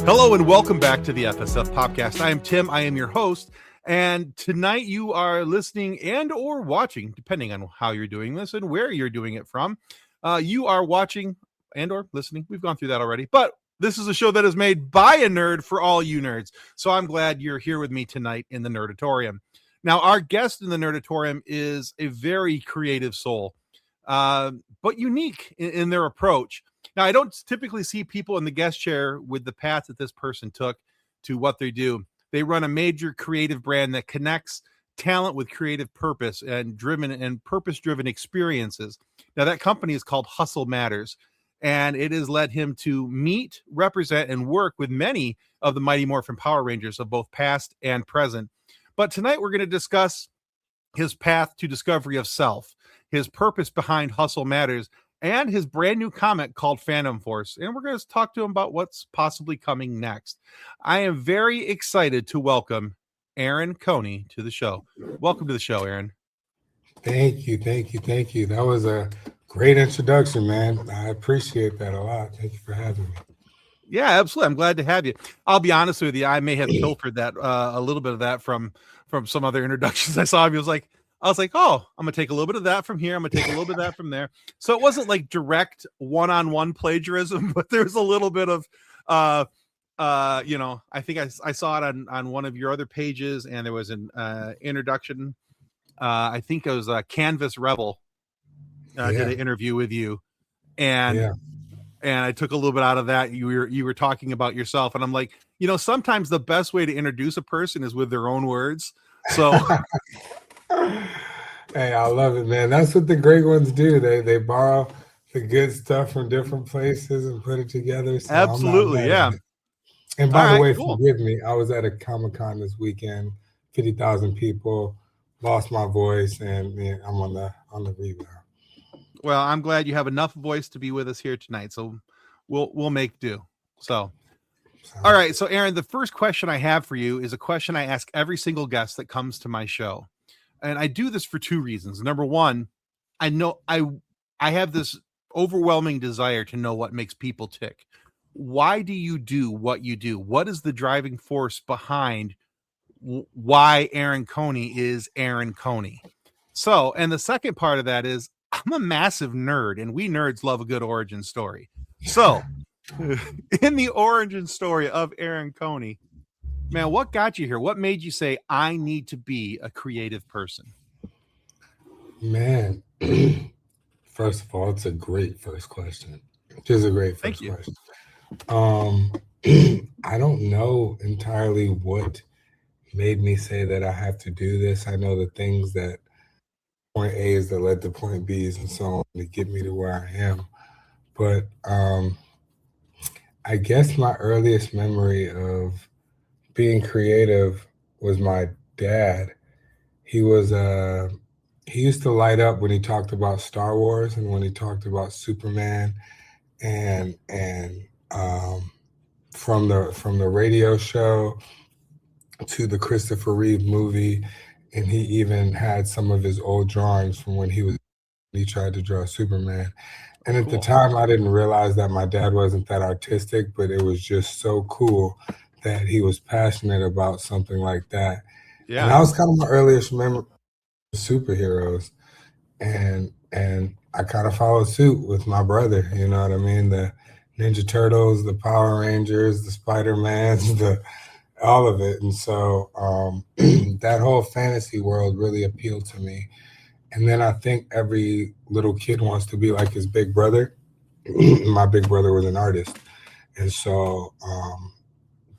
Hello and welcome back to the FSF Podcast. I am Tim. I am your host. And tonight you are listening and or watching, depending on how you're doing this and where you're doing it from. You are watching and or listening. We've gone through that already. But this is a show that is made by a nerd for all you nerds. So I'm glad you're here with me tonight in the Nerdatorium. Now, our guest in the Nerdatorium is a very creative soul, but unique in their approach. Now, I don't typically see people in the guest chair with the path that this person took to what they do. They run a major creative brand that connects talent with creative purpose and purpose-driven experiences. Now, that company is called Hustle Matters, and it has led him to meet, represent, and work with many of the Mighty Morphin Power Rangers of both past and present. But tonight we're going to discuss his path to discovery of self, his purpose behind Hustle Matters, and his brand new comic called Phantom Force. And we're going to talk to him about what's possibly coming next. I am very excited to welcome Aaron Coney to the show. Welcome to the show, Aaron. Thank you. That was a great introduction, man. I appreciate that a lot. Thank you for having me. Yeah, absolutely. I'm glad to have you. I'll be honest with you. I may have pilfered that a little bit of that from some other introductions I saw. I was like, oh, I'm going to take a little bit of that from here. I'm going to take a little bit of that from there. So it wasn't like direct one-on-one plagiarism, but there's a little bit of, I think I saw it on one of your other pages, and there was an introduction. I think it was Canvas Rebel did an interview with you. And I took a little bit out of that. You were talking about yourself, and I'm like, sometimes the best way to introduce a person is with their own words. So hey, I love it, man. That's what the great ones do. They borrow the good stuff from different places and put it together. So absolutely, yeah. And by the way, forgive me. I was at a Comic-Con this weekend, 50,000 people, lost my voice, and I'm on the rebound. Well, I'm glad you have enough voice to be with us here tonight. So we'll make do. So all right. So Aaron, the first question I have for you is a question I ask every single guest that comes to my show. And I do this for two reasons. Number one, I know I have this overwhelming desire to know what makes people tick. Why do you do what you do? What is the driving force behind why Aaron Coney is Aaron Coney? So, and the second part of that is I'm a massive nerd, and we nerds love a good origin story. So in the origin story of Aaron Coney, man, what got you here? What made you say, I need to be a creative person? Man, first of all, it's a great first question. It is a great first question. I don't know entirely what made me say that I have to do this. I know the things that point A's that led to point B's and so on to get me to where I am. But I guess my earliest memory of being creative was my dad. He used to light up when he talked about Star Wars and when he talked about Superman and from the radio show to the Christopher Reeve movie, and he even had some of his old drawings from when he tried to draw Superman. And at the time, I didn't realize that my dad wasn't that artistic, but it was just so cool that he was passionate about something like that. Yeah. And that was kind of my earliest memory of superheroes. And I kind of followed suit with my brother, you know what I mean? The Ninja Turtles, the Power Rangers, the Spider-Mans, all of it. And so that whole fantasy world really appealed to me. And then I think every little kid wants to be like his big brother. My big brother was an artist. And so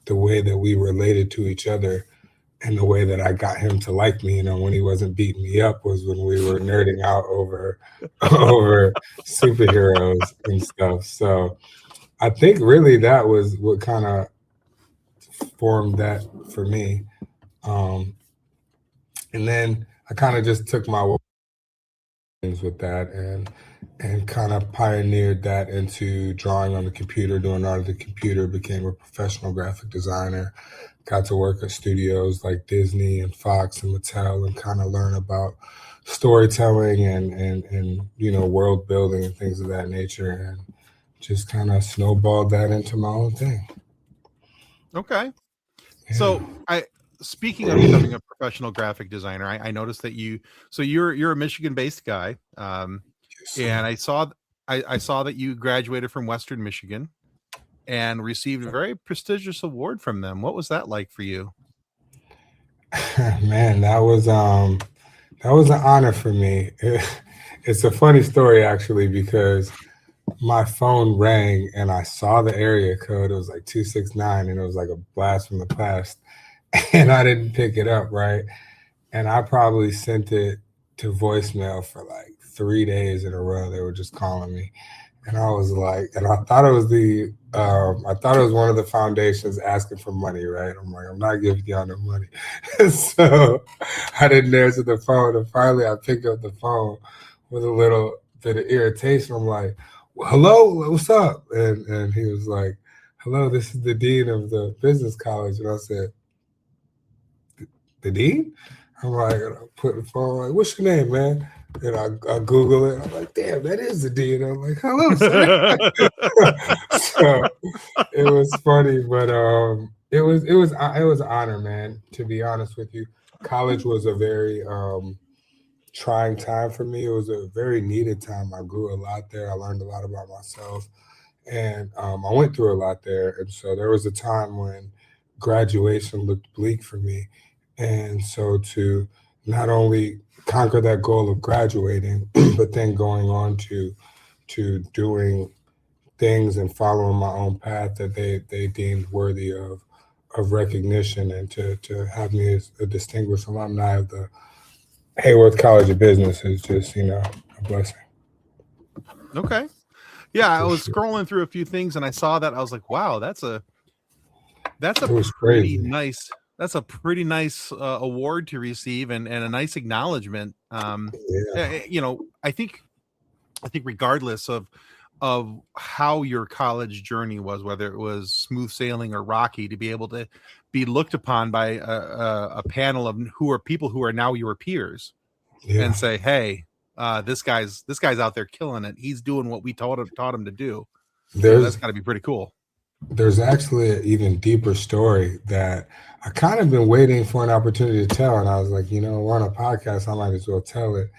the way that we related to each other and the way that I got him to like me, when he wasn't beating me up, was when we were nerding out over superheroes and stuff. So I think really that was what kind of formed that for me. And then I kind of just took my with that and kind of pioneered that into drawing on the computer, doing art on the computer, became a professional graphic designer, got to work at studios like Disney and Fox and Mattel and kind of learn about storytelling and world building and things of that nature, and just kind of snowballed that into my own thing. Okay. Yeah. So speaking of becoming a professional graphic designer, I noticed that you're a Michigan based guy. Yes, And sir. I saw that you graduated from Western Michigan and received a very prestigious award from them. What was that like for you? Man, that was an honor for me. It's a funny story actually because my phone rang and I saw the area code. It was like 269 and it was like a blast from the past. And I didn't pick it up, right? And I probably sent it to voicemail for like 3 days in a row. They were just calling me. And I was like, and I thought it was I thought it was one of the foundations asking for money, right? I'm like, I'm not giving y'all no money. So I didn't answer the phone. And finally I picked up the phone with a little bit of irritation. I'm like, well, hello, what's up? And he was like, hello, this is the dean of the business college. And I said, the dean? I'm like, and I put the phone, like, what's your name, man? And I Google it. I'm like, damn, that is the dean. I'm like, hello, sir. So it was funny, but it was an honor, man. To be honest with you, college was a very trying time for me. It was a very needed time. I grew a lot there. I learned a lot about myself, and I went through a lot there. And so there was a time when graduation looked bleak for me, and so to not only conquer that goal of graduating, but then going on to doing things and following my own path that they deemed worthy of recognition, and to have me as a distinguished alumni of the Hayworth College of Business is just, a blessing Okay. Yeah, I for was sure. scrolling through a few things and I saw that. I was like, wow, that's a It was pretty crazy. nice award to receive, and a nice acknowledgement. Yeah. I think regardless of how your college journey was, whether it was smooth sailing or rocky, to be able to be looked upon by a panel of people who are now your peers Yeah. and say, hey, this guy's out there killing it. He's doing what we taught him to do. That's There's got to be pretty cool. there's actually an even deeper story that I kind of been waiting for an opportunity to tell. And I was like, we're on a podcast, I might as well tell it.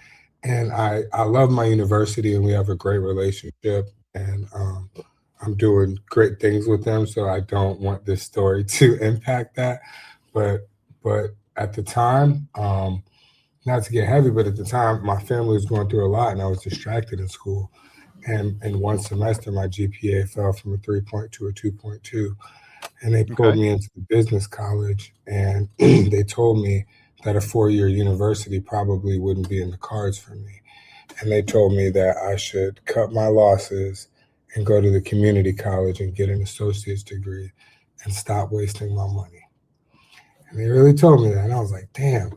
And I love my university and we have a great relationship. And I'm doing great things with them. So I don't want this story to impact that. But at the time, not to get heavy, but at the time, my family was going through a lot and I was distracted in school. And in one semester, my GPA fell from a 3.2 to a 2.2. And they pulled Okay. me into the business college and they told me that a 4-year university probably wouldn't be in the cards for me. And they told me that I should cut my losses and go to the community college and get an associate's degree and stop wasting my money. And they really told me that. And I was like, damn.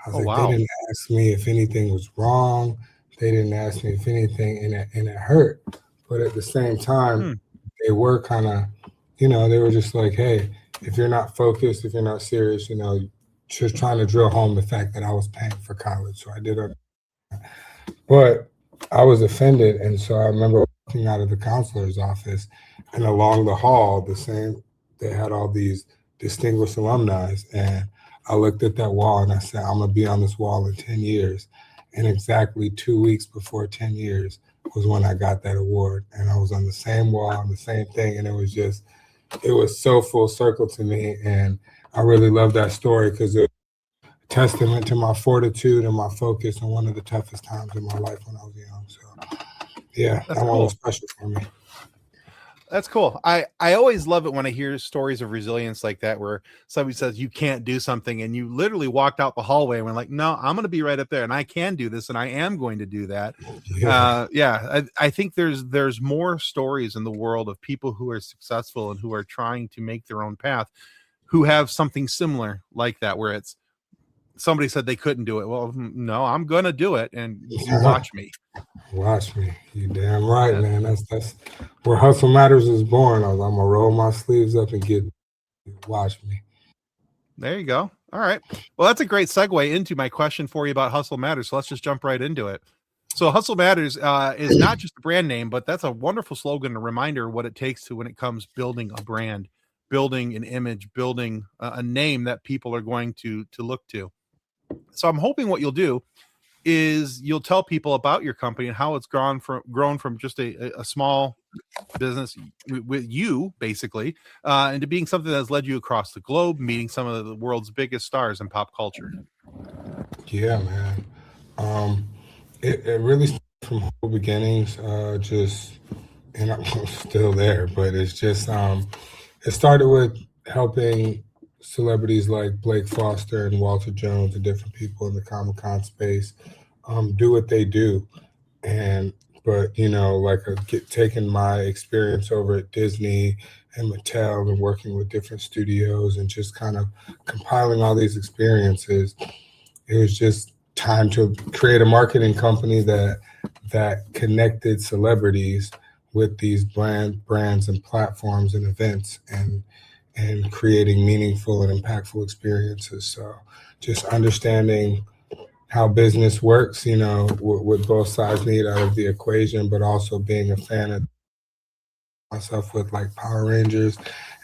I was Oh, like, they wow. didn't ask me if anything was wrong. They didn't ask me if anything, and it hurt. But at the same time, Hmm. they were kind of, they were just like, hey, if you're not focused, if you're not serious, just trying to drill home the fact that I was paying for college. So I did it. But I was offended. And so I remember walking out of the counselor's office and along the hall, they had all these distinguished alumni. And I looked at that wall and I said, I'm going to be on this wall in 10 years. And exactly 2 weeks before 10 years was when I got that award. And I was on the same wall, on the same thing. And it was so full circle to me. And I really love that story because it testament to my fortitude and my focus in one of the toughest times in my life when I was young. So yeah, That's that one was cool. special for me. That's cool. I always love it when I hear stories of resilience like that, where somebody says you can't do something and you literally walked out the hallway and went like, no, I'm going to be right up there and I can do this and I am going to do that. Yeah, Yeah, I think there's more stories in the world of people who are successful and who are trying to make their own path, who have something similar like that, where it's somebody said they couldn't do it. Well, no, I'm going to do it. And you watch me. watch me. You damn right, Yeah. man. That's where Hustle Matters is born. I'm gonna roll my sleeves up and get. Watch me. There you go. All right. Well, that's a great segue into my question for you about Hustle Matters. So let's just jump right into it. So Hustle Matters is not just a brand name, but that's a wonderful slogan, a reminder of what it takes to when it comes building a brand, building an image, building a name that people are going to look to. So I'm hoping what you'll do is you'll tell people about your company and how it's grown from just a small business with you basically into being something that's led you across the globe, meeting some of the world's biggest stars in pop culture. Yeah, man. It really started from humble beginnings, and I'm still there, but it's just, it started with helping celebrities like Blake Foster and Walter Jones and different people in the Comic-Con space do what they do. But like taking my experience over at Disney and Mattel and working with different studios and just kind of compiling all these experiences, it was just time to create a marketing company that connected celebrities with these brands and platforms and events and creating meaningful and impactful experiences. So just understanding how business works, what both sides need out of the equation, but also being a fan of myself with like Power Rangers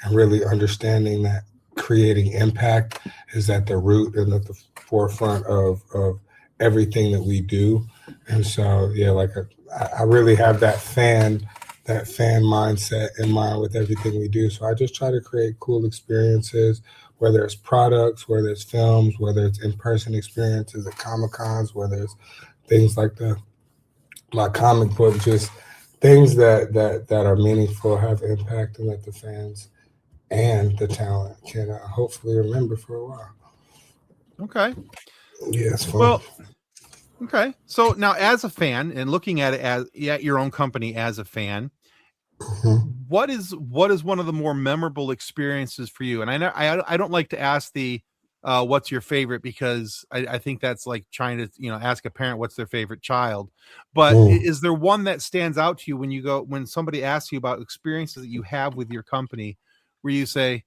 and really understanding that creating impact is at the root and at the forefront of everything that we do. And so, yeah, like I really have that fan mindset in mind with everything we do. So I just try to create cool experiences, whether it's products, whether it's films, whether it's in-person experiences at Comic-Cons, whether it's things like my comic book, just things that are meaningful, have impact, and that the fans and the talent can hopefully remember for a while. Okay. Yeah, it's fun. Well, okay. So now as a fan and looking at it at your own company as a fan, what is one of the more memorable experiences for you? And I don't like to ask the what's your favorite, because I think that's like trying to ask a parent what's their favorite child. But is there one that stands out to you when somebody asks you about experiences that you have with your company, where you say,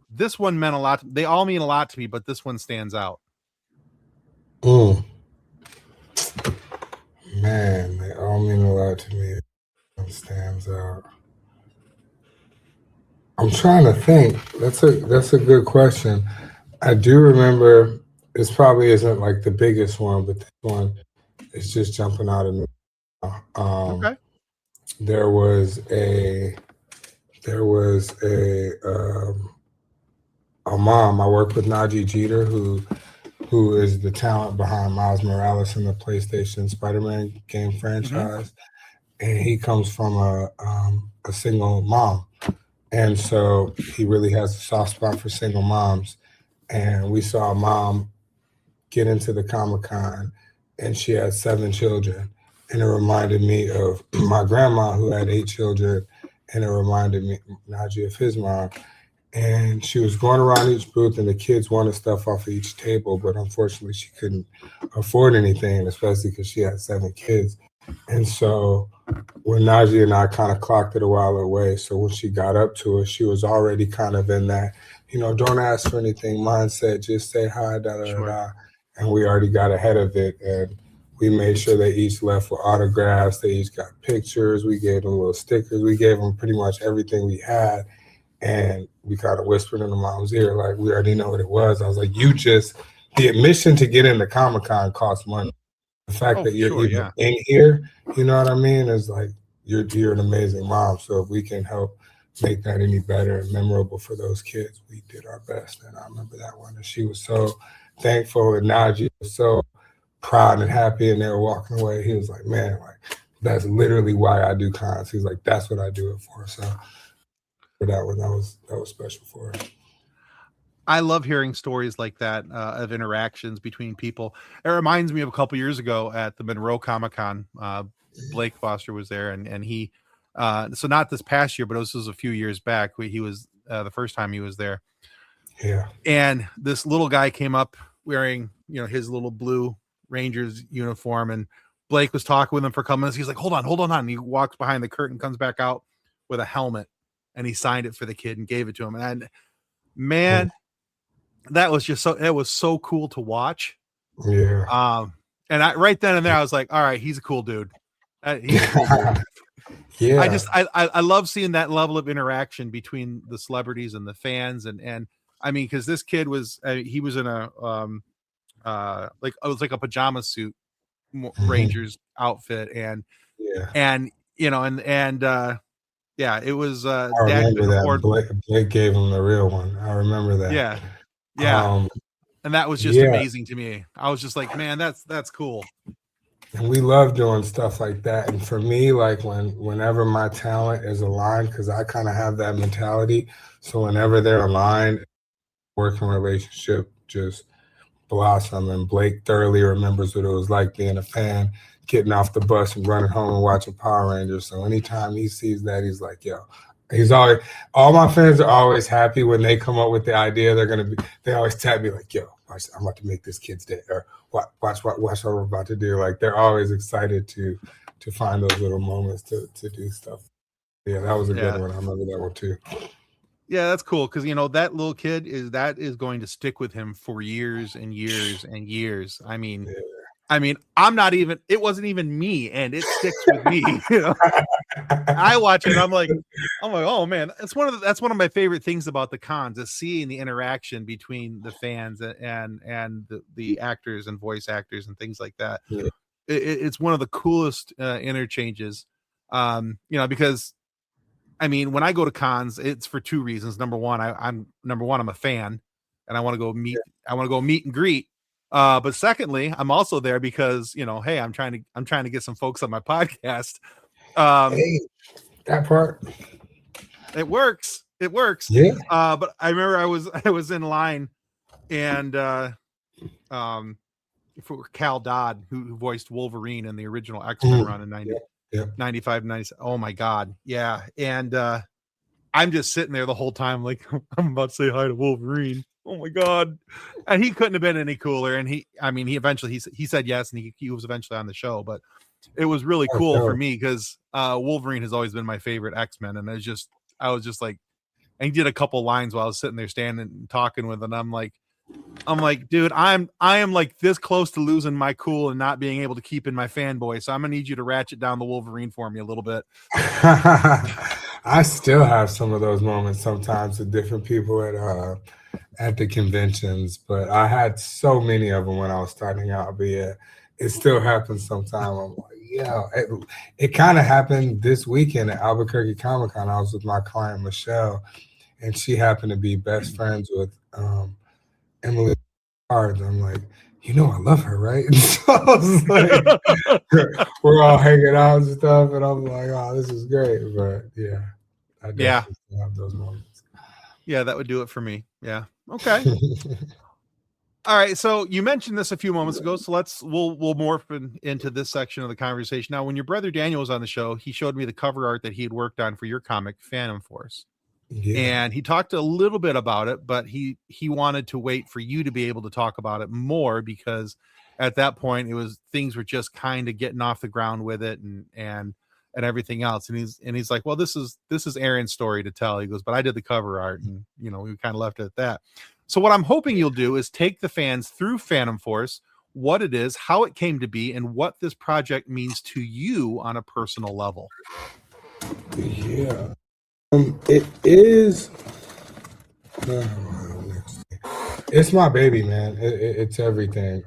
this one meant a lot. They all mean a lot to me, but this one stands out. Man, they all mean a lot to me. One stands out. I'm trying to think. That's a good question. I do remember, this probably isn't like the biggest one, but this one is just jumping out of me. Okay. There was a mom. I worked with Najee Jeter, who is the talent behind Miles Morales in the PlayStation Spider-Man game franchise, and he comes from a single mom, and so he really has a soft spot for single moms. And we saw a mom get into the Comic-Con, and she had 7 children, and it reminded me of my grandma who had 8 children, and it reminded me, Najee, of his mom. And she was going around each booth, and the kids wanted stuff off of each table, but unfortunately she couldn't afford anything, especially because she had 7 kids. And so when Najee and I kind of clocked it a while away, so when she got up to us, she was already kind of in that, don't ask for anything mindset, just say hi, da. And we already got ahead of it, and we made sure they each left with autographs. They each got pictures. We gave them little stickers. We gave them pretty much everything we had. And we kind of whispered in the mom's ear, like, we already know what it was. I was like, the admission to get into Comic-Con costs money. The fact that you're even in here, you know what I mean, is like, you're an amazing mom. So if we can help make that any better and memorable for those kids, we did our best. And I remember that one. And she was so thankful, and Najee was so proud and happy, and they were walking away. He was like, man, like, that's literally why I do cons. He's like, that's what I do it for. So for that one, that was special for us. I love hearing stories like that of interactions between people. It reminds me of a couple years ago at the Monroe Comic-Con. Blake Foster was there, and he so not this past year, but this was a few years back. He was the first time he was there. Yeah. And this little guy came up wearing, his little blue Rangers uniform, and Blake was talking with him for a couple minutes. He's like, hold on. And he walks behind the curtain, comes back out with a helmet, and he signed it for the kid and gave it to him. And man, that was it was so cool to watch. Yeah. And right then and there, I was like, all right, he's a cool dude. He's a cool dude. Yeah. I love seeing that level of interaction between the celebrities and the fans, and I mean, because this kid was he was in a like it was like a pajama suit Rangers outfit, and Yeah. you know, and yeah, it was I dad remember couldn't that. afford. Blake gave him the real one. I remember that. Yeah, yeah, Um, and that was just yeah. amazing to me. I was just like, man, that's cool. And we love doing stuff like that. And for me, like whenever my talent is aligned, because I kind of have that mentality. So whenever they're aligned, working relationship just blossom. And Blake thoroughly remembers what it was like being a fan, getting off the bus and running home and watching Power Rangers. So anytime he sees that, he's like, yo, he's always, all my fans are always happy when they come up with the idea they always tap me like, yo, watch, I'm about to make this kid's day, or watch what we're about to do. Like they're always excited to find those little moments to do stuff. Yeah, that was a good one. I remember that one too. Yeah, that's cool because that little kid is going to stick with him for years and years and years. I mean, I'm not even. It wasn't even me, and it sticks with me. I watch it. I'm like, oh man, that's one of my favorite things about the cons is seeing the interaction between the fans and the actors and voice actors and things like that. Yeah. It's one of the coolest interchanges, because. I mean, when I go to cons, it's for two reasons. Number one, I'm a fan, and I want to go meet. I want to go meet and greet. But secondly, I'm also there because hey, I'm trying to get some folks on my podcast. Hey, that part. It works. It works. Yeah. But I remember I was in line, and for Cal Dodd, who voiced Wolverine in the original X-Men run in 95, 97. Oh my God. Yeah. And I'm just sitting there the whole time like I'm about to say hi to Wolverine. Oh my God. And he couldn't have been any cooler. And he eventually he said yes, and he was eventually on the show, but it was really cool for me because Wolverine has always been my favorite X-Men. And I was just like, and he did a couple lines while I was sitting there standing and talking with him. I'm like, dude, I am like this close to losing my cool and not being able to keep in my fanboy. So I'm gonna need you to ratchet down the Wolverine for me a little bit. I still have some of those moments sometimes with different people at the conventions, but I had so many of them when I was starting out. But yeah, it still happens sometimes. I'm like, yeah, it kind of happened this weekend at Albuquerque Comic Con. I was with my client Michelle, and she happened to be best friends with Emily Hard. I'm like, I love her, right? And so I was like, we're all hanging out and stuff, and I'm like, oh, this is great. But yeah, I definitely still have those moments. Yeah, that would do it for me. Yeah. Okay. All right. So you mentioned this a few moments ago. So we'll morph into this section of the conversation. Now, when your brother Daniel was on the show, he showed me the cover art that he had worked on for your comic, Phantom Force. Yeah. And he talked a little bit about it, but he wanted to wait for you to be able to talk about it more because at that point things were just kind of getting off the ground with it and everything else. And he's like, well, this is Aaron's story to tell. He goes, but I did the cover art, and we kind of left it at that. So what I'm hoping you'll do is take the fans through Phantom Force, what it is, how it came to be, and what this project means to you on a personal level. Yeah. It is. It's my baby, man. It's everything.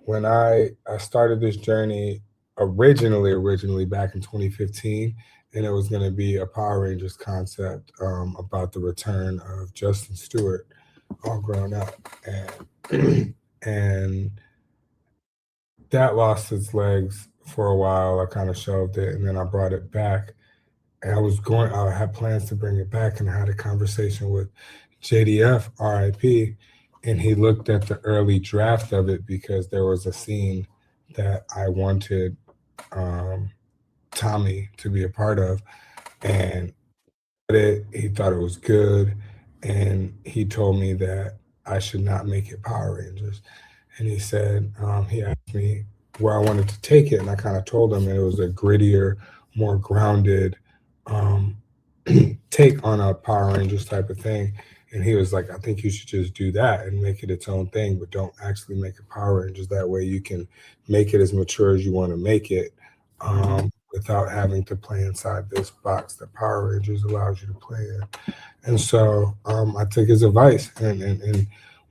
When I started this journey originally back in 2015, and it was going to be a Power Rangers concept about the return of Justin Stewart, all grown up, and that lost its legs for a while. I kind of shelved it, and then I brought it back. And I had plans to bring it back, and I had a conversation with JDF, RIP, and he looked at the early draft of it because there was a scene that I wanted Tommy to be a part of, and he thought it was good, and he told me that I should not make it Power Rangers. And he said, he asked me where I wanted to take it, and I kind of told him it was a grittier, more grounded take on a Power Rangers type of thing. And he was like, I think you should just do that and make it its own thing, but don't actually make it Power Rangers. That way you can make it as mature as you want to make it, without having to play inside this box that Power Rangers allows you to play in. And so I took his advice, and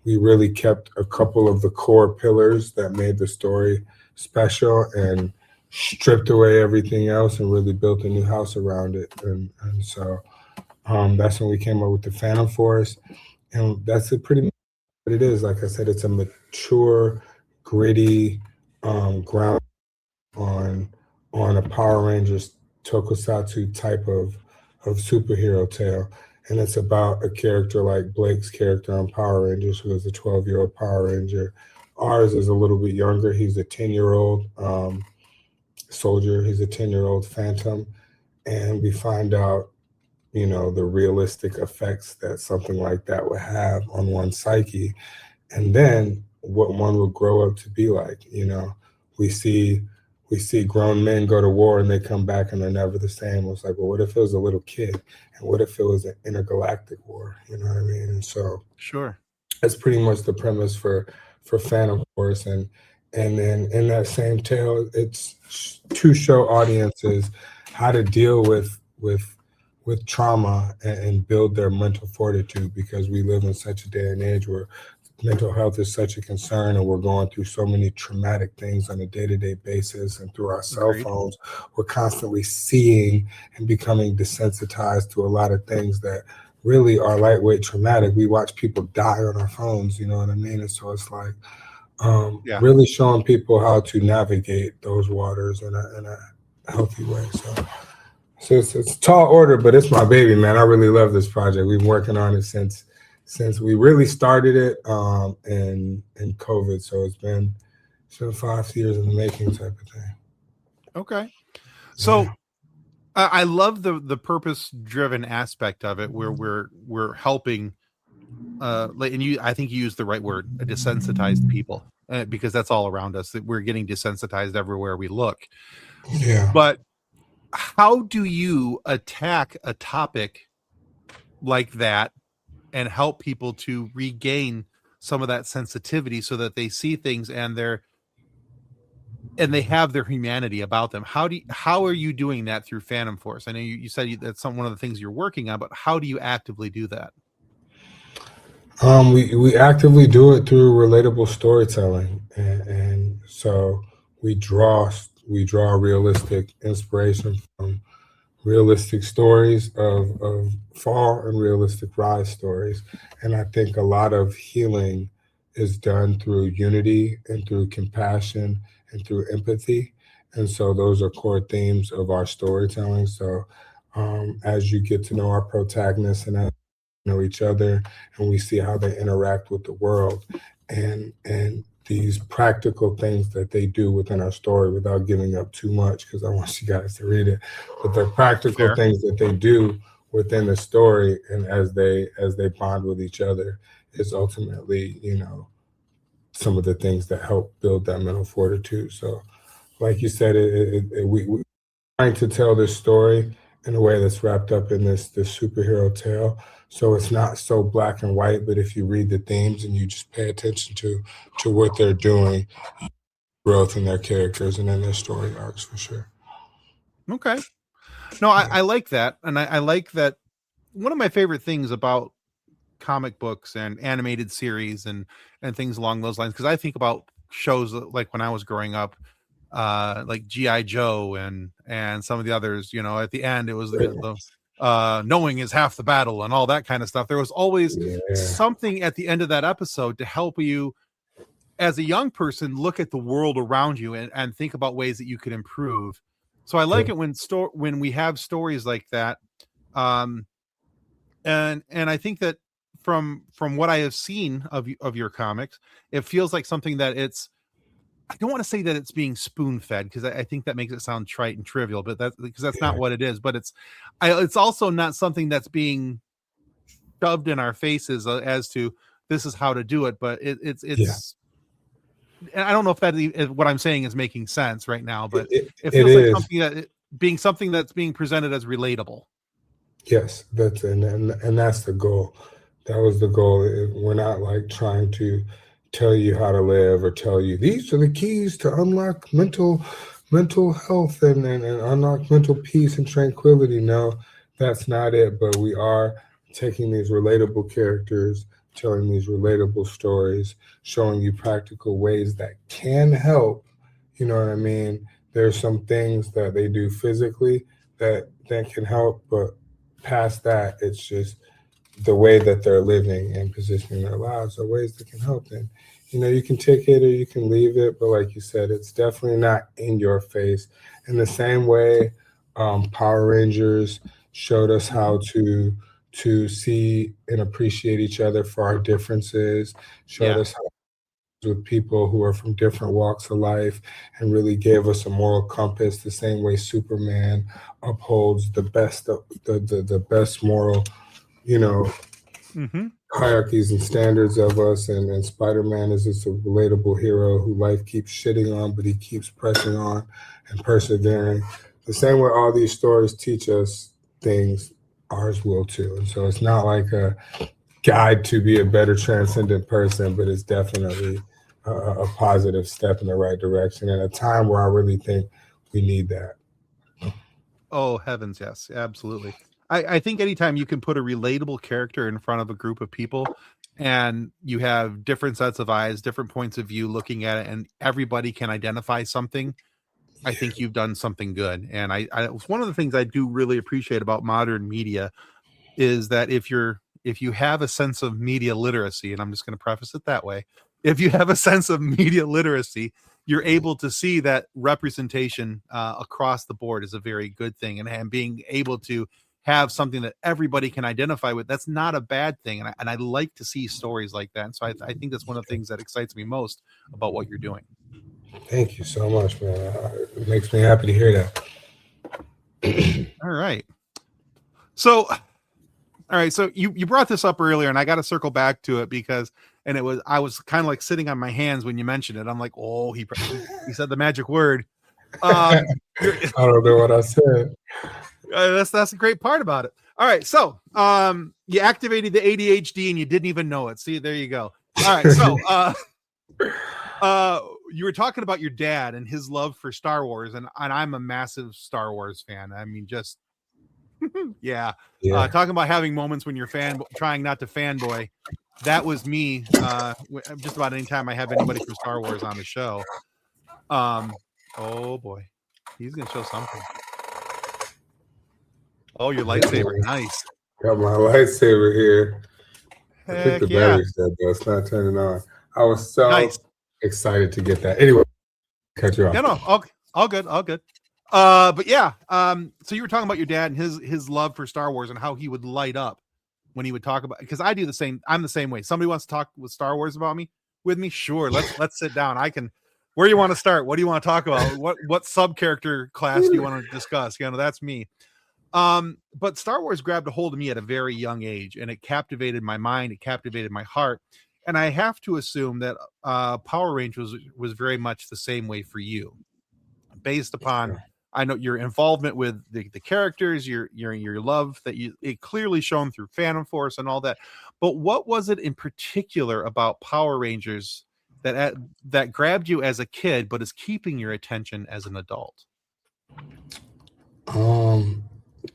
we really kept a couple of the core pillars that made the story special and stripped away everything else and really built a new house around it. And so that's when we came up with the Phantom Force. And that's pretty much what it is. Like I said, it's a mature, gritty ground on a Power Rangers tokusatsu type of superhero tale. And it's about a character like Blake's character on Power Rangers, who is a 12-year-old Power Ranger. Ours is a little bit younger. He's a 10-year-old soldier. He's a 10-year-old Phantom. And we find out, you know, the realistic effects that something like that would have on one's psyche. And then what one will grow up to be like. You know, we see grown men go to war and they come back and they're never the same. It's like, well, what if it was a little kid? And what if it was an intergalactic war? You know what I mean? And so Sure, that's pretty much the premise for Phantom Force. And then in that same tale, it's to show audiences how to deal with trauma and build their mental fortitude, because we live in such a day and age where mental health is such a concern, and we're going through so many traumatic things on a day-to-day basis, and through our cell phones we're constantly seeing and becoming desensitized to a lot of things that really are lightweight traumatic. We watch people die on our phones, you know what I mean? And so it's like really showing people how to navigate those waters in a healthy way. So it's a tall order, but it's my baby, man. I really love this project. We've been working on it since we really started it in COVID. So it's been 5 years in the making type of thing. Okay. So I love the purpose-driven aspect of it, where we're helping and I think you used the right word, desensitized people, because that's all around us, that we're getting desensitized everywhere we look. Yeah. But how do you attack a topic like that and help people to regain some of that sensitivity so that they see things and they have their humanity about them? How are you doing that through Phantom Force? I know you said that's one of the things you're working on, but how do you actively do that? We actively do it through relatable storytelling, and so we draw realistic inspiration from realistic stories of fall and realistic rise stories. And I think a lot of healing is done through unity and through compassion and through empathy. And so those are core themes of our storytelling. So as you get to know our protagonists and know each other, and we see how they interact with the world, and these practical things that they do within our story, without giving up too much, because I want you guys to read it, but the practical things that they do within the story, and as they bond with each other, is ultimately, you know, some of the things that help build that mental fortitude. So like you said, we're trying to tell this story in a way that's wrapped up in this superhero tale. So it's not so black and white, but if you read the themes and you just pay attention to what they're doing, growth in their characters and in their story arcs, for sure. Okay. No, I like that. And I like that. One of my favorite things about comic books and animated series and things along those lines, because I think about shows like when I was growing up, like G.I. Joe and some of the others, you know, at the end it was the knowing is half the battle and all that kind of stuff. There was always something at the end of that episode to help you as a young person look at the world around you and think about ways that you could improve. So I like it when we have stories like that. And I think that from what I have seen of your comics, it feels like something that I don't want to say that it's being spoon-fed, because I think that makes it sound trite and trivial, but that's not what it is. But it's also not something that's being shoved in our faces as to this is how to do it. But it's and I don't know if that what I'm saying is making sense right now, but it feels like something that's being presented as relatable. Yes, and that's the goal. That was the goal. We're not like trying to tell you how to live or tell you these are the keys to unlock mental mental health and unlock mental peace and tranquility. No, that's not it. But we are taking these relatable characters, telling these relatable stories, showing you practical ways that can help. You know what I mean? There's some things that they do physically that can help, but past that, it's just the way that they're living and positioning their lives are ways that can help them. You can take it or you can leave it, but like you said, it's definitely not in your face. In the same way, Power Rangers showed us how to see and appreciate each other for our differences, showed Yeah. us how with people who are from different walks of life and really gave us a moral compass the same way Superman upholds the best of the best moral, you know, Mm-hmm. hierarchies and standards of us, and Spider-Man is just a relatable hero who life keeps shitting on, but he keeps pressing on and persevering. The same way all these stories teach us things, ours will too. And so it's not like a guide to be a better transcendent person, but it's definitely a positive step in the right direction at a time where I really think we need that. Oh, heavens, yes, absolutely. I think anytime you can put a relatable character in front of a group of people and you have different sets of eyes, different points of view looking at it, and everybody can identify something, I think you've done something good. And one of the things I do really appreciate about modern media is that if you have a sense of media literacy, and I'm just going to preface it that way, if you have a sense of media literacy, you're able to see that representation across the board is a very good thing, and being able to have something that everybody can identify with, that's not a bad thing. And I like to see stories like that. And so I think that's one of the things that excites me most about what you're doing. Thank you so much, man. It makes me happy to hear that. All right. So you brought this up earlier, and I got to circle back to it because, I was kind of like sitting on my hands when you mentioned it. I'm like, oh, he said the magic word. I don't know what I said. That's a great part about it. All right, so you activated the ADHD and you didn't even know it. See, there you go. All right, so you were talking about your dad and his love for Star Wars, and I'm a massive Star Wars fan. I mean, just yeah. Talking about having moments when you're trying not to fanboy. That was me. Just about any time I have anybody from Star Wars on the show. Oh boy, he's gonna show something. Oh, your lightsaber, nice. Got my lightsaber here. I think the battery's dead though. It's not turning on. I was so excited to get that. Anyway, cut you off. No, all good. But yeah, so you were talking about your dad and his love for Star Wars and how he would light up when he would talk about, because I do the same. I'm the same way. Somebody wants to talk with Star Wars with me. Sure. Let's sit down. Where do you want to start? What do you want to talk about? What sub character class do you want to discuss? That's me. But Star Wars grabbed a hold of me at a very young age, and it captivated my mind. It captivated my heart. And I have to assume that Power Rangers was very much the same way for you, based upon, I know, your involvement with the characters, your love that it clearly shown through Phantom Force and all that. But what was it in particular about Power Rangers that grabbed you as a kid, but is keeping your attention as an adult?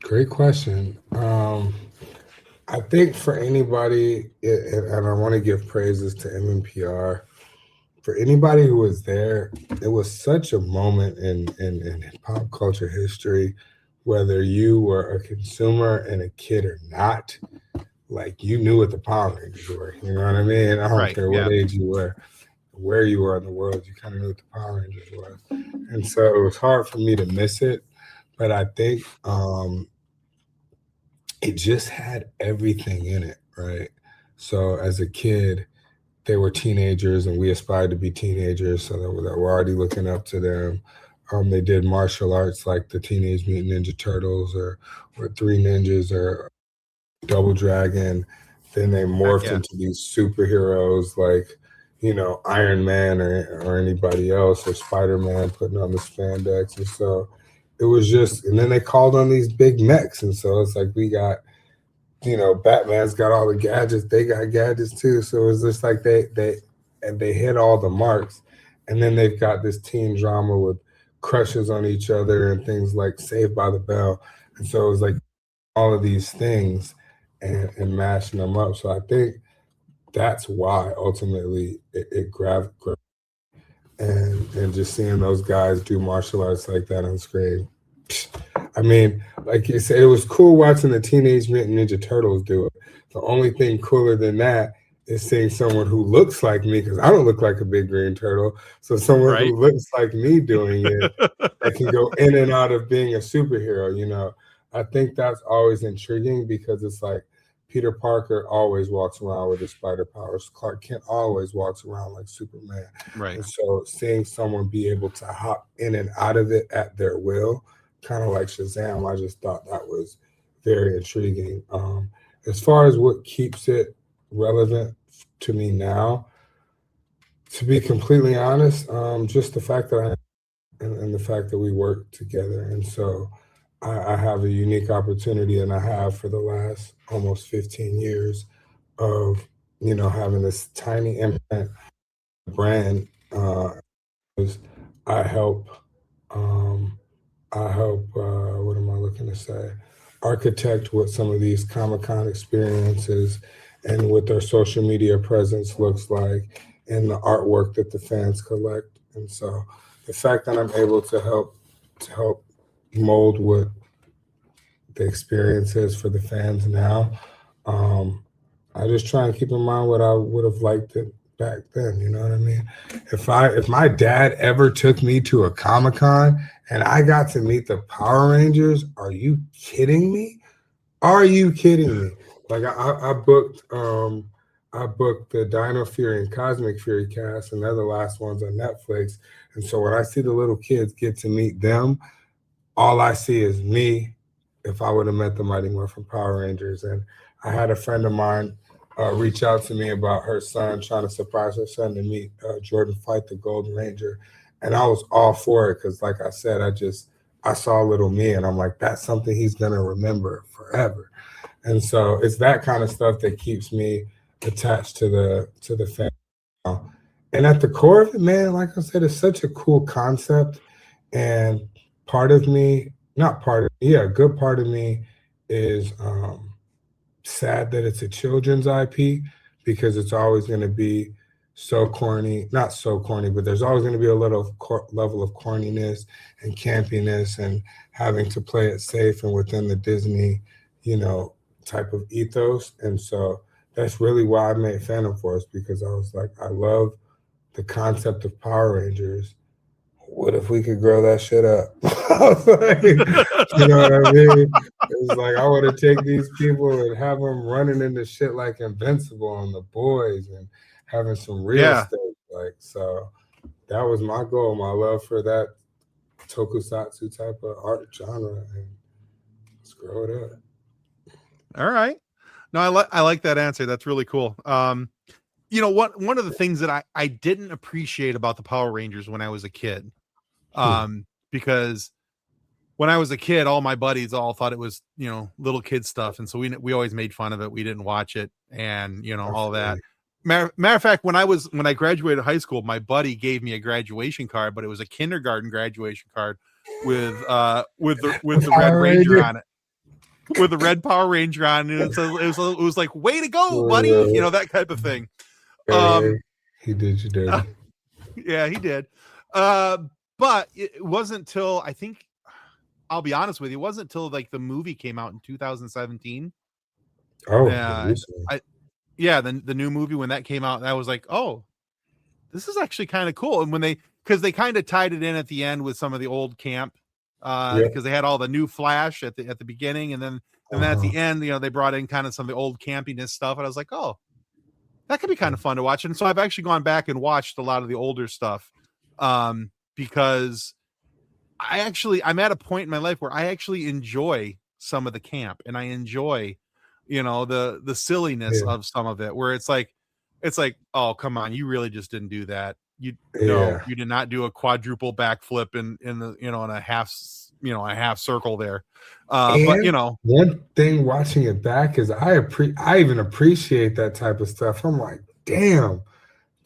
Great question. I think for anybody, and I want to give praises to MMPR, for anybody who was there, it was such a moment in pop culture history, whether you were a consumer and a kid or not, like you knew what the Power Rangers were. You know what I mean? I don't care what age you were, where you were in the world, you kind of knew what the Power Rangers was. And so it was hard for me to miss it. But I think it just had everything in it, right? So as a kid, they were teenagers and we aspired to be teenagers, so that we're already looking up to them. They did martial arts like the Teenage Mutant Ninja Turtles or Three Ninjas or Double Dragon. Then they morphed into these superheroes like, Iron Man or anybody else, or Spider-Man putting on the spandex. And so it was just, and then they called on these big mechs. And so it's like we got, Batman's got all the gadgets, they got gadgets too. So it was just like they hit all the marks. And then they've got this teen drama with crushes on each other and things like Saved by the Bell. And so it was like all of these things and mashing them up. So I think that's why ultimately it grabbed and just seeing those guys do martial arts like that on screen. I mean, like you said, it was cool watching the Teenage Mutant Ninja Turtles do it. The only thing cooler than that is seeing someone who looks like me, because I don't look like a big green turtle. So someone Right. who looks like me doing it, that can go in and out of being a superhero, you know. I think that's always intriguing because it's like Peter Parker always walks around with his spider powers. Clark Kent always walks around like Superman. Right. And so seeing someone be able to hop in and out of it at their will, kind of like Shazam, I just thought that was very intriguing. As far as what keeps it relevant to me now, to be completely honest, just the fact that and the fact that we work together. And so I have a unique opportunity, and I have for the last almost 15 years of, you know, having this tiny imprint brand. I help, what am I looking to say? Architect what some of these Comic-Con experiences and what their social media presence looks like and the artwork that the fans collect. And so the fact that I'm able to help mold what the experience is for the fans now, I just try and keep in mind what I would have liked it back then. You know what I mean? If my dad ever took me to a Comic-Con and I got to meet the Power Rangers, are you kidding me? Are you kidding me? Like I booked the Dino Fury and Cosmic Fury cast, and they're the last ones on Netflix. And so when I see the little kids get to meet them, all I see is me if I would have met the Mighty Morphin Power Rangers. And I had a friend of mine reach out to me about her son, trying to surprise her son to meet Jordan Fight, the Golden Ranger. And I was all for it because, like I said, I saw little me, and I'm like, that's something he's going to remember forever. And so it's that kind of stuff that keeps me attached to the family. And at the core of it, man, like I said, it's such a cool concept. And part of me, not part of, yeah, a good part of me is sad that it's a children's IP because it's always going to be so corny, not so corny, but there's always going to be a little level of corniness and campiness and having to play it safe and within the Disney, you know, type of ethos. And so that's really why I made Phantom Force, because I was like, I love the concept of Power Rangers. What if we could grow that shit up? I was like, you know what I mean? It was like, I want to take these people and have them running into shit like Invincible and The Boys and having some real stuff. Like, so that was my goal, my love for that tokusatsu type of art genre, and let's grow it up. All right. No, I like that answer. That's really cool. You know what? One of the things that I didn't appreciate about the Power Rangers when I was a kid, because when I was a kid, all my buddies all thought it was, you know, little kid stuff, and so we always made fun of it. We didn't watch it, and you know, all that. Matter of fact, when I graduated high school, my buddy gave me a graduation card, but it was a kindergarten graduation card with the Red Ranger on it. With the red Power Ranger on, and it was like, way to go, buddy, you know, that type of thing. He did you dirty. Yeah, he did. But it wasn't till, I think, I'll be honest with you, it wasn't until like the movie came out in 2017. The new movie, when that came out, I was like, oh, this is actually kind of cool. And because they kind of tied it in at the end with some of the old camp. Because they had all the new Flash at the beginning, and then at the end, you know, they brought in kind of some of the old campiness stuff, and I was like, oh, that could be kind of fun to watch. And so I've actually gone back and watched a lot of the older stuff, because I'm at a point in my life where I actually enjoy some of the camp, and I enjoy, you know, the silliness of some of it, where it's like, oh, come on, you really just didn't do that. You did not do a quadruple backflip in the, you know, in a half circle there. But you know, one thing watching it back is I even appreciate that type of stuff. I'm like, damn,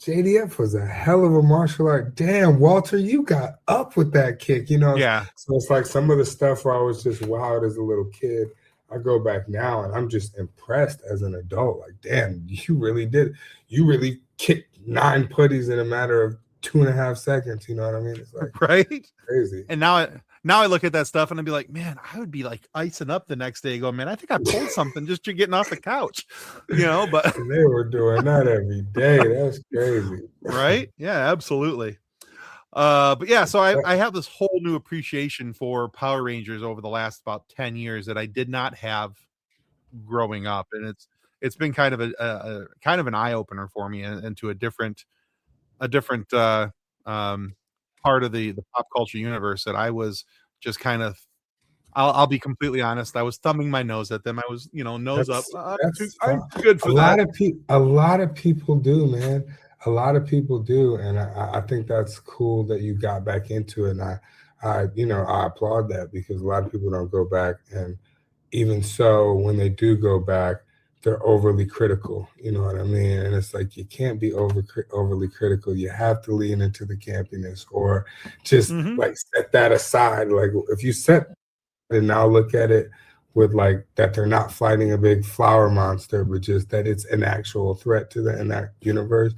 JDF was a hell of a martial art. Damn, Walter, you got up with that kick, you know? Yeah. So it's like some of the stuff where I was just wild as a little kid. I go back now and I'm just impressed as an adult. Like, damn, you really did. You really kicked 9 putties in a matter of 2.5 seconds. You know what I mean? It's like right. crazy. And now I look at that stuff and I'd be like, man, I would be like icing up the next day going, man, I think I pulled something just to getting off the couch, you know, but they were doing that every day. That's crazy. Right. Yeah, absolutely. But yeah, so I have this whole new appreciation for Power Rangers over the last about 10 years that I did not have growing up. And it's been kind of a kind of an eye opener for me into a different part of the pop culture universe that I was just kind of I'll be completely honest. I was thumbing my nose at them. I was, nose up. I'm good for that. A lot of people do, man. A lot of people do, and I think that's cool that you got back into it. And I applaud that because a lot of people don't go back, and even so, when they do go back, they're overly critical. You know what I mean? And it's like you can't be overly critical. You have to lean into the campiness, or just like set that aside. Like if you set and now look at it with like that they're not fighting a big flower monster, but just that it's an actual threat to in that universe,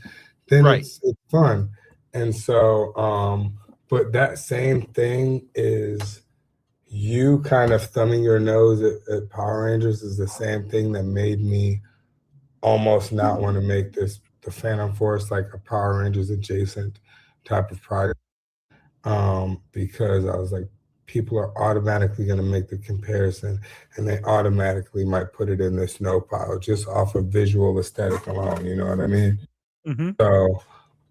then it's fun. And so, but that same thing is you kind of thumbing your nose at Power Rangers is the same thing that made me almost not want to make the Phantom Force like a Power Rangers adjacent type of project. Because I was like, people are automatically going to make the comparison and they automatically might put it in the snow pile just off of visual aesthetic alone. You know what I mean? So,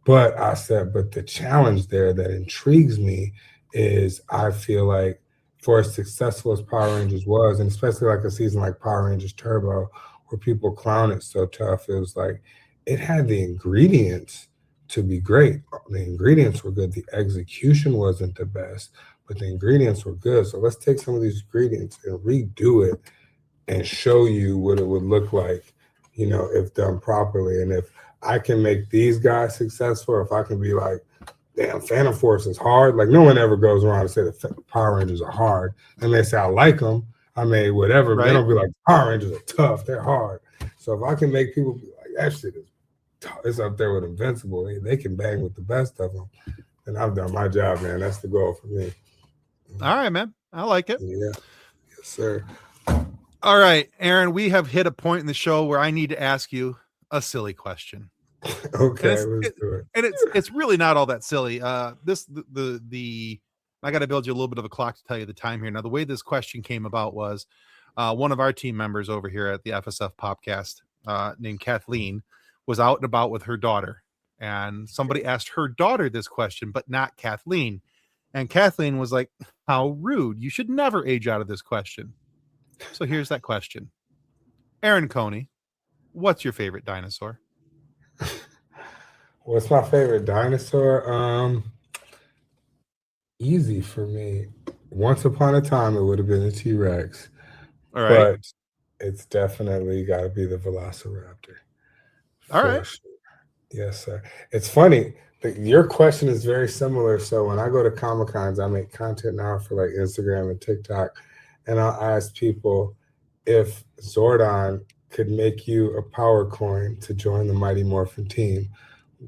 but I said, but the challenge there that intrigues me is I feel like for as successful as Power Rangers was, and especially like a season like Power Rangers Turbo, where people clown it so tough, it was like it had the ingredients to be great. The ingredients were good. The execution wasn't the best, but the ingredients were good. So let's take some of these ingredients and redo it and show you what it would look like, if done properly. And if I can make these guys successful, if I can be like, damn, Phantom Force is hard. Like no one ever goes around and say the Power Rangers are hard. And they say, I like them. I mean, whatever. Right. They don't be like, Power Rangers are tough. They're hard. So if I can make people be like, that shit is tough. It's up there with Invincible. They can bang with the best of them. And I've done my job, man. That's the goal for me. All right, man. I like it. Yeah. Yes, sir. All right, Aaron, we have hit a point in the show where I need to ask you a silly question. Okay, let's do it. And it's really not all that silly. I got to build you a little bit of a clock to tell you the time here. Now, the way this question came about was one of our team members over here at the FSF Podcast named Kathleen was out and about with her daughter. And somebody asked her daughter this question, but not Kathleen. And Kathleen was like, how rude. You should never age out of this question. So here's that question. Aaron Coney, what's your favorite dinosaur? What's my favorite dinosaur? Easy for me. Once upon a time, it would have been a T-Rex. All right. But it's definitely got to be the Velociraptor. All right. Sure. Yes, sir. It's funny. Your question is very similar. So when I go to Comic-Cons, I make content now for like Instagram and TikTok. And I'll ask people if Zordon could make you a power coin to join the Mighty Morphin team,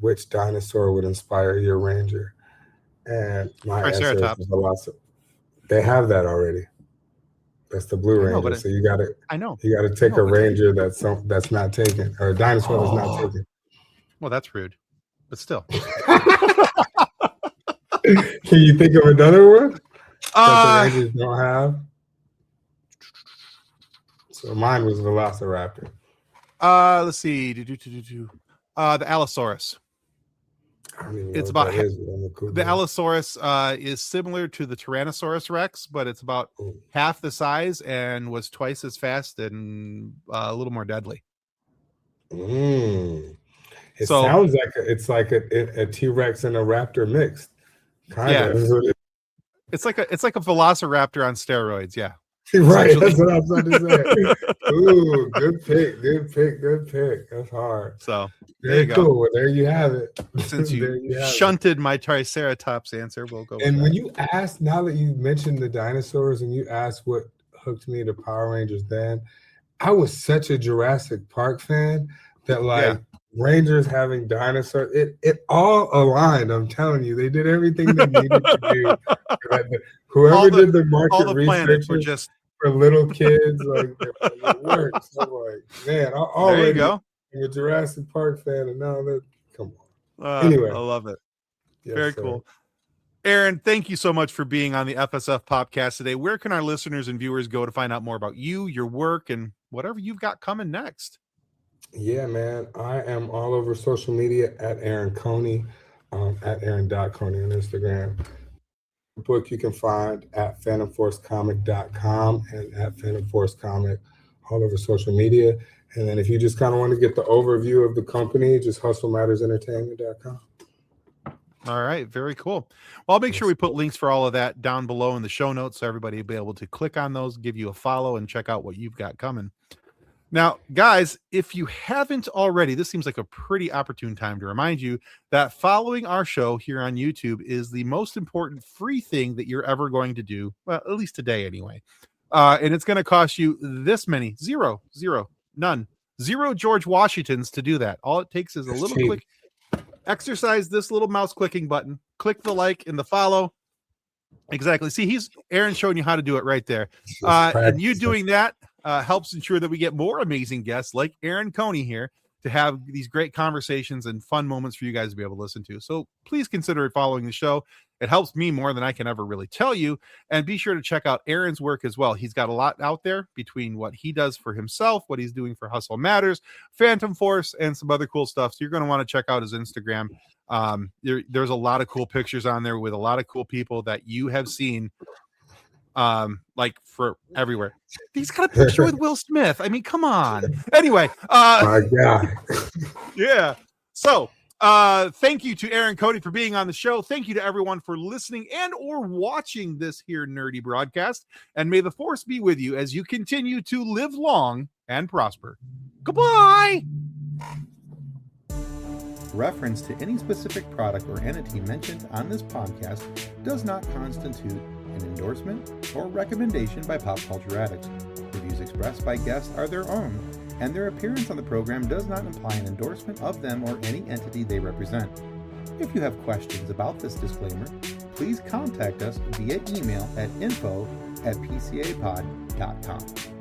which dinosaur would inspire your ranger? And my answer is the Velociraptor. They have that already. That's the Blue Ranger. So you got to take a ranger that's not taken, or a dinosaur that's not taken. Well, that's rude, but still. Can you think of another one that the Rangers don't have? So mine was Velociraptor. Let's see. The Allosaurus. It's about the Allosaurus is similar to the Tyrannosaurus Rex, but it's about half the size and was twice as fast and a little more deadly. It sounds like it's like a T-Rex and a raptor mixed. Kind of. It's like a Velociraptor on steroids. Yeah. Right, that's what I was about to say. Ooh, good pick. That's hard. So very cool. Well, there you have it. Since you shunted my Triceratops answer, we'll go with and that. when you asked, now that you mentioned the dinosaurs and you asked what hooked me to Power Rangers, then I was such a Jurassic Park fan that like Rangers having dinosaurs, it all aligned. I'm telling you, they did everything they needed to do. Whoever did the market research for little kids, like it works. So I'm like, man, I already am a Jurassic Park fan, and now that come on. Anyway, I love it. Very cool. Aaron, thank you so much for being on the FSF podcast today. Where can our listeners and viewers go to find out more about you, your work, and whatever you've got coming next? Yeah, man. I am all over social media at Aaron Coney, at Aaron.Coney on Instagram. The book you can find at PhantomForceComic.com and at PhantomForceComic all over social media. And then if you just kind of want to get the overview of the company, just HustleMattersEntertainment.com. All right. Very cool. Well, I'll make sure we put links for all of that down below in the show notes so everybody will be able to click on those, give you a follow, and check out what you've got coming. Now, guys, if you haven't already, this seems like a pretty opportune time to remind you that following our show here on YouTube is the most important free thing that you're ever going to do. Well, at least today anyway. And it's going to cost you this many, zero George Washingtons to do that. All it takes is a little click. Exercise this little mouse clicking button. Click the like and the follow. Exactly. See, Aaron's showing you how to do it right there. And you doing that helps ensure that we get more amazing guests like Aaron Coney here to have these great conversations and fun moments for you guys to be able to listen to. So please consider following the show. It helps me more than I can ever really tell you. And be sure to check out Aaron's work as well. He's got a lot out there between what he does for himself, what he's doing for Hustle Matters, Phantom Force, and some other cool stuff. So you're going to want to check out his Instagram. There's a lot of cool pictures on there with a lot of cool people that you have seen like for everywhere. He's got a picture with Will Smith. I mean, come on. Anyway, my God. Yeah. So thank you to Aaron Coney for being on the show. Thank you to everyone for listening and or watching this here nerdy broadcast. And may the force be with you as you continue to live long and prosper. Goodbye. Reference to any specific product or entity mentioned on this podcast does not constitute an endorsement or recommendation by Pop Culture Addicts. The views expressed by guests are their own, and their appearance on the program does not imply an endorsement of them or any entity they represent. If you have questions about this disclaimer, please contact us via email at info@pcapod.com.